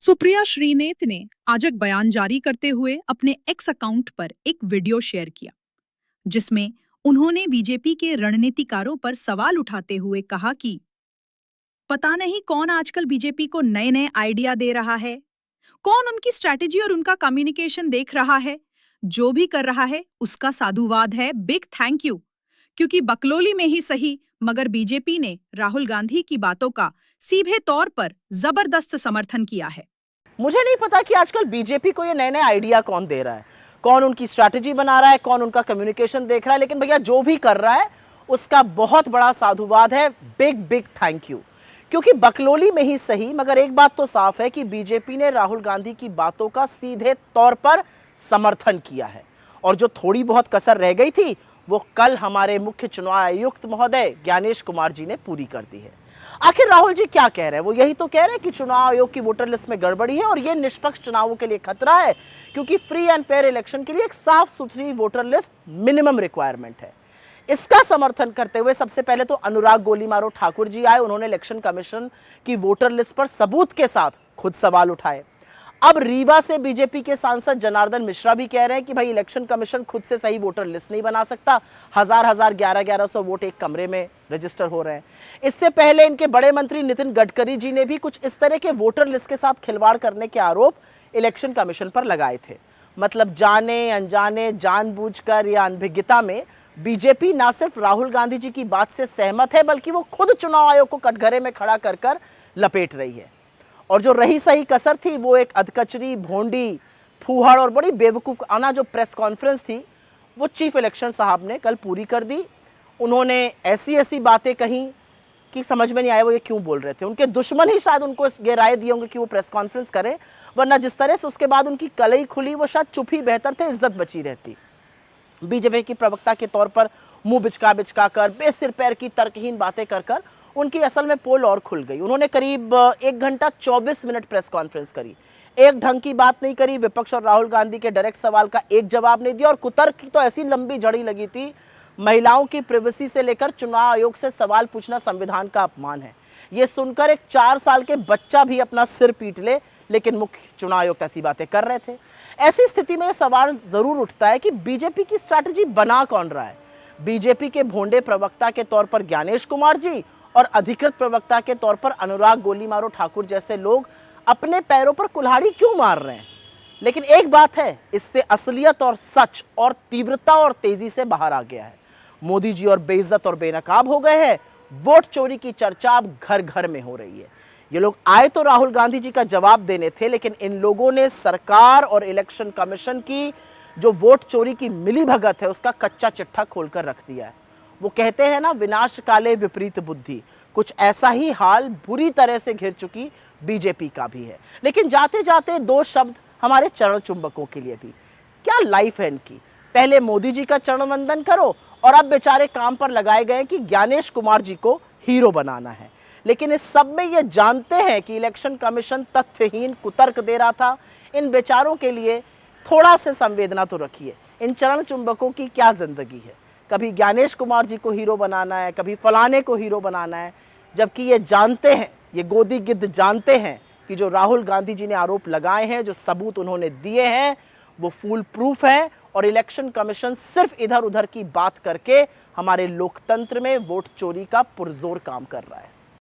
सुप्रिया श्रीनेत ने आज एक बयान जारी करते हुए अपने एक्स अकाउंट पर एक वीडियो शेयर किया, जिसमें उन्होंने बीजेपी के रणनीतिकारों पर सवाल उठाते हुए कहा कि पता नहीं कौन आजकल बीजेपी को नए नए आइडिया दे रहा है, कौन उनकी स्ट्रैटेजी और उनका कम्युनिकेशन देख रहा है। जो भी कर रहा है उसका साधुवाद है, बिग थैंक यू। क्योंकि बकलोली में ही सही मगर बीजेपी ने राहुल गांधी की बातों का सीधे तौर पर जबरदस्त समर्थन किया है। मुझे नहीं पता कि आजकल बीजेपी को ये नए नए आइडिया कौन दे रहा है, कौन उनकी स्ट्रैटेजी बना रहा है, कौन उनका कम्युनिकेशन देख रहा है, लेकिन भैया जो भी कर रहा है उसका बहुत बड़ा साधुवाद है, बिग बिग थैंक यू। क्योंकि बकलोली में ही सही मगर एक बात तो साफ है कि बीजेपी ने राहुल गांधी की बातों का सीधे तौर पर समर्थन किया है और जो थोड़ी बहुत कसर रह गई थी वो कल हमारे मुख्य चुनाव आयुक्त महोदय ज्ञानेश कुमार जी ने पूरी कर दी है। आखिर राहुल जी क्या कह रहे हैं? वो यही तो कह रहे हैं कि चुनाव आयोग की वोटर लिस्ट में गड़बड़ी है और ये निष्पक्ष चुनावों के लिए खतरा है, क्योंकि फ्री एंड फेयर इलेक्शन के लिए एक साफ सुथरी वोटर लिस्ट मिनिमम रिक्वायरमेंट है। इसका समर्थन करते हुए सबसे पहले तो अनुराग गोलीमारो ठाकुर जी आए, उन्होंने इलेक्शन कमीशन की वोटर लिस्ट पर सबूत के साथ खुद सवाल उठाए। अब रीवा से बीजेपी के सांसद जनार्दन मिश्रा भी कह रहे हैं कि भाई इलेक्शन कमीशन खुद से सही वोटर लिस्ट नहीं बना सकता, 1100 वोट एक कमरे में रजिस्टर हो रहे हैं। इससे पहले इनके बड़े मंत्री नितिन गडकरी जी ने भी कुछ इस तरह के वोटर लिस्ट के साथ खिलवाड़ करने के आरोप इलेक्शन कमीशन पर लगाए थे। मतलब जाने अनजाने, जानबूझकर या अनभिज्ञता में बीजेपी ना सिर्फ राहुल गांधी जी की बात से सहमत है बल्कि वो खुद चुनाव आयोग को कटघरे में खड़ा कर कर लपेट रही है। और जो रही सही कसर थी वो एक अधकचरी, भोंडी, फूहड़ और बड़ी बेवकूफ आना जो प्रेस कॉन्फ्रेंस थी वो चीफ इलेक्शन साहब ने कल पूरी कर दी। उन्होंने ऐसी ऐसी बातें कही कि समझ में नहीं आया वो ये क्यों बोल रहे थे। उनके दुश्मन ही शायद उनको ये राय दिए होंगे कि वो प्रेस कॉन्फ्रेंस करें, वरना जिस तरह से उसके बाद उनकी कलई खुली वो शायद चुप ही बेहतर थे, इज्जत बची रहती। बीजेपी की प्रवक्ता के तौर पर मुंह बिचका कर बेसिर पैर की तर्कहीन बातें कर कर उनकी असल में पोल और खुल गई। उन्होंने करीब 1 घंटा 24 मिनट प्रेस कॉन्फ्रेंस करी, एक ढंग की बात नहीं करी, विपक्ष और राहुल गांधी के डायरेक्ट सवाल का एक जवाब नहीं दिया और कुतर्क की तो ऐसी लंबी झड़ी लगी थी। महिलाओं की प्रिवेसी से लेकर चुनाव आयोग से सवाल पूछना संविधान का अपमान है, ये सुनकर एक 4 साल के बच्चा भी अपना सिर पीट ले, लेकिन मुख्य चुनाव आयोग ऐसी बातें कर रहे थे। ऐसी स्थिति में सवाल जरूर उठता है कि बीजेपी की स्ट्रैटेजी बना कौन रहा है? बीजेपी के भोंडे प्रवक्ता के तौर पर ज्ञानेश कुमार जी और अधिकृत प्रवक्ता के तौर पर अनुराग गोलीमारो ठाकुर जैसे लोग अपने पैरों पर कुल्हाड़ी क्यों मार रहे हैं? लेकिन एक बात है, इससे असलियत और सच और तीव्रता और तेजी से बाहर आ गया है। मोदी जी और बेइज्जत और बेनकाब हो गए हैं। वोट चोरी की चर्चा अब घर घर में हो रही है। ये लोग आए तो राहुल गांधी जी का जवाब देने थे, लेकिन इन लोगों ने सरकार और इलेक्शन कमीशन की जो वोट चोरी की मिलीभगत है उसका कच्चा चिट्ठा खोलकर रख दिया है। वो कहते हैं ना, विनाश काले विपरीत बुद्धि, कुछ ऐसा ही हाल बुरी तरह से घिर चुकी बीजेपी का भी है। लेकिन जाते जाते 2 शब्द हमारे चरण चुंबकों के लिए भी। क्या लाइफ है इनकी? पहले मोदी जी का चरण वंदन करो और अब बेचारे काम पर लगाए गए कि ज्ञानेश कुमार जी को हीरो बनाना है। लेकिन इस सब में ये जानते हैं कि इलेक्शन कमीशन तथ्यहीन कुतर्क दे रहा था। इन बेचारों के लिए थोड़ा से संवेदना तो रखिए। इन चरण चुंबकों की क्या जिंदगी है? कभी ज्ञानेश कुमार जी को हीरो बनाना है, कभी फलाने को हीरो बनाना है, जबकि ये जानते हैं, ये गोदी गिद्ध जानते हैं कि जो राहुल गांधी जी ने आरोप लगाए हैं, जो सबूत उन्होंने दिए हैं, वो फूल प्रूफ है और इलेक्शन कमीशन सिर्फ इधर उधर की बात करके हमारे लोकतंत्र में वोट चोरी का पुरजोर काम कर रहा है।